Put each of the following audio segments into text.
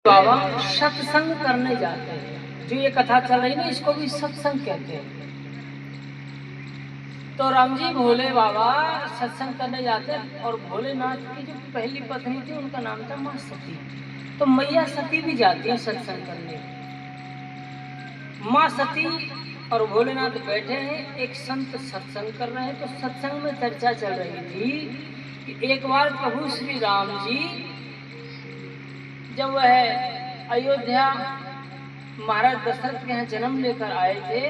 बाबा सत्संग करने जाते हैं। जो ये कथा चल रही ना, इसको भी सत्संग कहते हैं। तो राम जी भोले बाबा सत्संग करने जाते हैं और भोलेनाथ की जो पहली पत्नी थी उनका नाम था माँ सती। तो मैया सती भी जाती है सत्संग करने। माँ सती और भोलेनाथ बैठे हैं, एक संत सत्संग कर रहे हैं। तो सत्संग में चर्चा चल रही थी कि एक बार प्रभु श्री राम जी जब वह अयोध्या महाराज दशरथ के यहाँ जन्म लेकर आए थे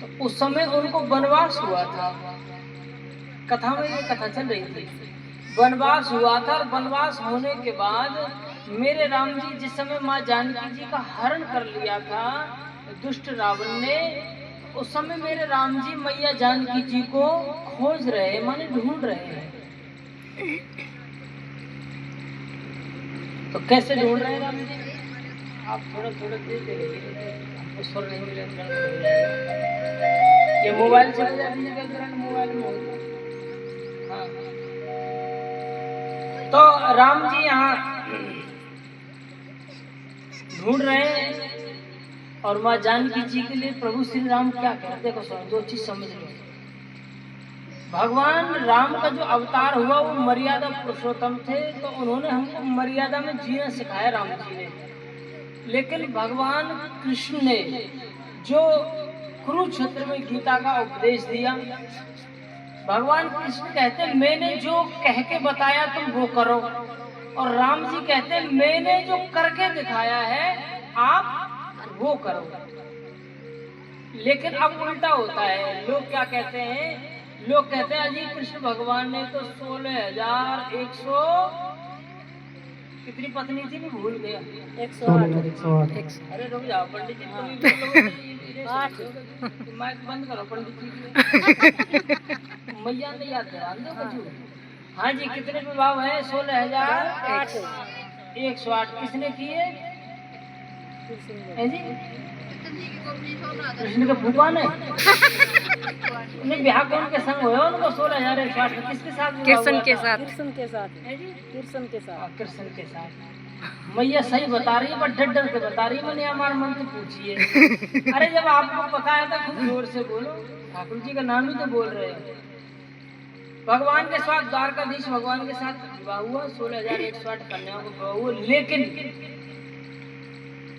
तो उस समय उनको वनवास हुआ था। कथा में ये कथा चल रही थी, वनवास हुआ था। और वनवास होने के बाद मेरे राम जी जिस समय माँ जानकी जी का हरण कर लिया था दुष्ट रावण ने, उस समय मेरे राम जी मैया जानकी जी को खोज रहे, माने ढूंढ रहे हैं। तो कैसे ढूंढ रहे हैं राम जी? आप थोड़ा थोड़ा दे देंगे, हमको स्वर नहीं मिलेगा। ये मोबाइल से मोबाइल में होगा। हाँ। तो राम जी यहाँ ढूंढ रहे हैं और माँ जानकी जी के लिए प्रभु श्री राम क्या कहते हैं, देखो दो चीज समझ लो। भगवान राम का जो अवतार हुआ वो मर्यादा पुरुषोत्तम थे, तो उन्होंने हमको मर्यादा में जीना सिखाया राम जी ने। लेकिन भगवान कृष्ण ने जो कुरुक्षेत्र में गीता का उपदेश दिया, भगवान कृष्ण कहते हैं मैंने जो कह के बताया तुम वो करो, और राम जी कहते हैं मैंने जो करके दिखाया है आप वो करो। लेकिन अब उल्टा होता है, लोग क्या कहते हैं, लोग कहते हैं अजी कृष्ण भगवान ने तो 16,100 कितनी पत्नी थी मैं भूल गया, 108। अरे रुक जाओ पंडित जी, 8 माइक बंद करो पंडित जी। मैया ने याद करा दो बच्चों। हाँ जी, कितने विवाह है? 16,108 किसने किए जी? कृष्ण के भगवान है। उन्हें ब्याह कौन के संग हुआ? उनको 16,108 किसके साथ? कृष्ण के साथ। कृष्ण के साथ। कृष्ण के साथ। कृष्ण के साथ। मैया सही बता रही है, बट डर के बता रही है। मैंने हमारे मन से पूछिए। अरे जब आपको पता है तो खूब जोर से बोलो, ठाकुर जी का नाम ही तो बोल रहे हैं। भगवान के साथ द्वारकाधीश भगवान के साथ विवाह हुआ, 16,108 कन्याओं को विवाह हुआ। लेकिन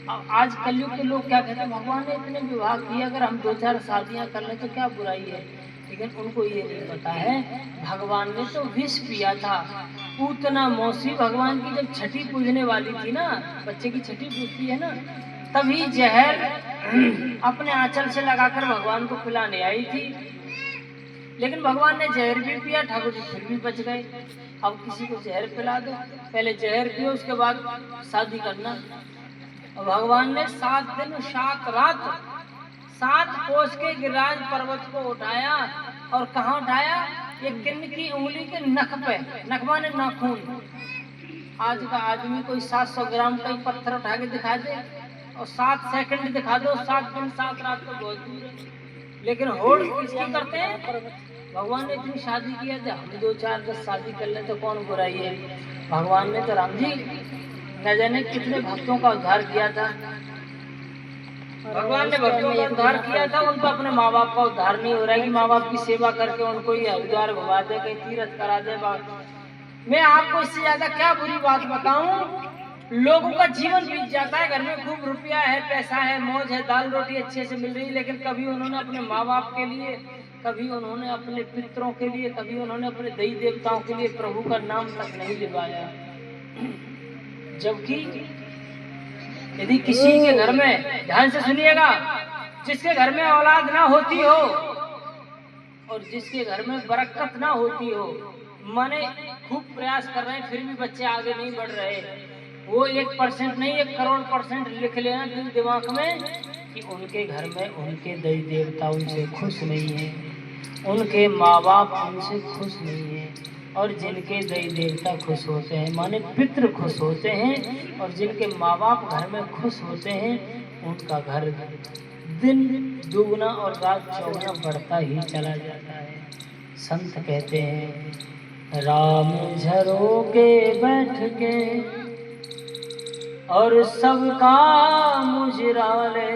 आज कलयुग के लोग क्या कहते हैं, भगवान ने इतने विवाह किए, अगर हम 2-4 शादियां कर लें तो क्या बुराई है। लेकिन उनको ये नहीं पता है भगवान ने तो विष पिया था। पूतना मौसी भगवान की जब छठी पूजने वाली थी ना, बच्चे की छठी पूजती है ना, तभी जहर अपने आंचल से लगाकर भगवान को पिलाने आई थी। लेकिन भगवान ने जहर भी पिया, ठाकुर जी फिर भी बच गए। अब किसी को जहर पिला दो, पहले जहर पियो उसके बाद शादी करना। भगवान ने 7 दिन 7 रात 7 कोस के गिरिराज पर्वत को उठाया, और कहाँ उठाया? ये किन्न की उंगली के नख पे, नख माने नाखून। आज का आदमी कोई 700 ग्राम का ही पत्थर उठा के दिखा दे और 7 सेकंड दिखा दो, 7 दिन 7 रात तो बहुत दूर है। लेकिन होड़ किसकी करते हैं? भगवान ने इतनी शादी किया था, हम 2-4-10 शादी कर ले तो कौन बुराई है। भगवान ने तो राम जी न जाने कितने भक्तों का उद्धार किया था। भगवान ने भक्तों का उद्धार किया था, उनको अपने माँ बाप का उद्धार नहीं हो रहा है कि माँ बाप की सेवा करके उनको ये हरिद्वार घुमा दे, कहीं तीर्थ करा दे। मैं आपको इससे ज्यादा क्या बुरी बात बताऊं, लोगों का जीवन बीत जाता है, घर में खूब रुपया है, पैसा है, मौज है, दाल रोटी अच्छे से मिल रही है, लेकिन कभी उन्होंने अपने माँ बाप के लिए, कभी उन्होंने अपने पितरों के लिए, कभी उन्होंने अपने देवी देवताओं के लिए प्रभु का नाम तक नहीं लिवाया। जबकि यदि किसी के घर में, ध्यान से सुनिएगा, जिसके घर में औलाद ना होती हो और जिसके घर में बरकत ना होती हो, माने खूब प्रयास कर रहे हैं फिर भी बच्चे आगे नहीं बढ़ रहे, वो 1% नहीं 1 करोड़% लिख लेना दिल दिमाग में कि उनके घर में उनके देवी देवता उनसे खुश नहीं है, उनके माँ बाप उनसे खुश नहीं है। और जिनके देवी देवता खुश होते हैं, माने पितृ खुश होते हैं, और जिनके माँ बाप घर में खुश होते हैं, उनका घर दिन दुगना और रात चौगुना बढ़ता ही चला जाता है। संत कहते हैं राम झरोके बैठ के और सबका मुजरा ले,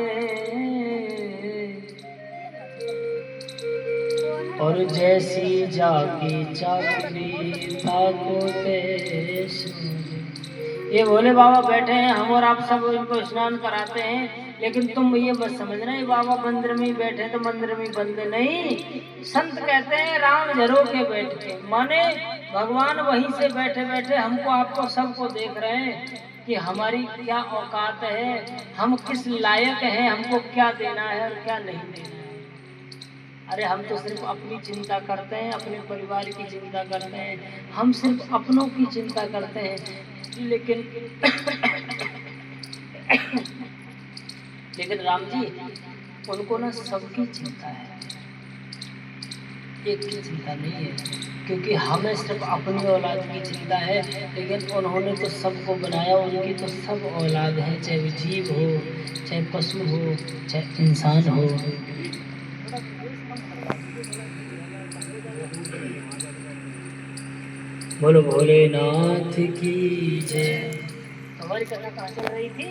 और जैसी जागी चाकरी ताको ते सूझे। ये भोले बाबा बैठे हैं, हम और आप सब इनको स्नान कराते हैं, लेकिन तुम ये बस समझना ये बाबा मंदिर में ही बैठे तो मंदिर में बंद नहीं। संत कहते हैं राम झरो के बैठ के, माने भगवान वहीं से बैठे बैठे हमको आपको सबको देख रहे हैं कि हमारी क्या औकात है, हम किस लायक हैं, हमको क्या देना है और क्या नहीं देना है। अरे हम तो सिर्फ अपनी चिंता करते हैं, अपने परिवार की चिंता करते हैं, हम सिर्फ अपनों की चिंता करते हैं, लेकिन लेकिन राम जी उनको ना सबकी चिंता है, एक की चिंता नहीं है, क्योंकि हमें सिर्फ अपनी औलाद की चिंता है, लेकिन उन्होंने तो सबको बनाया, उनकी तो सब औलाद है, चाहे वो जीव हो, चाहे पशु हो, चाहे इंसान हो। बोलो भोलेनाथ की जय। हमारी कथा कहाँ चल रही थी?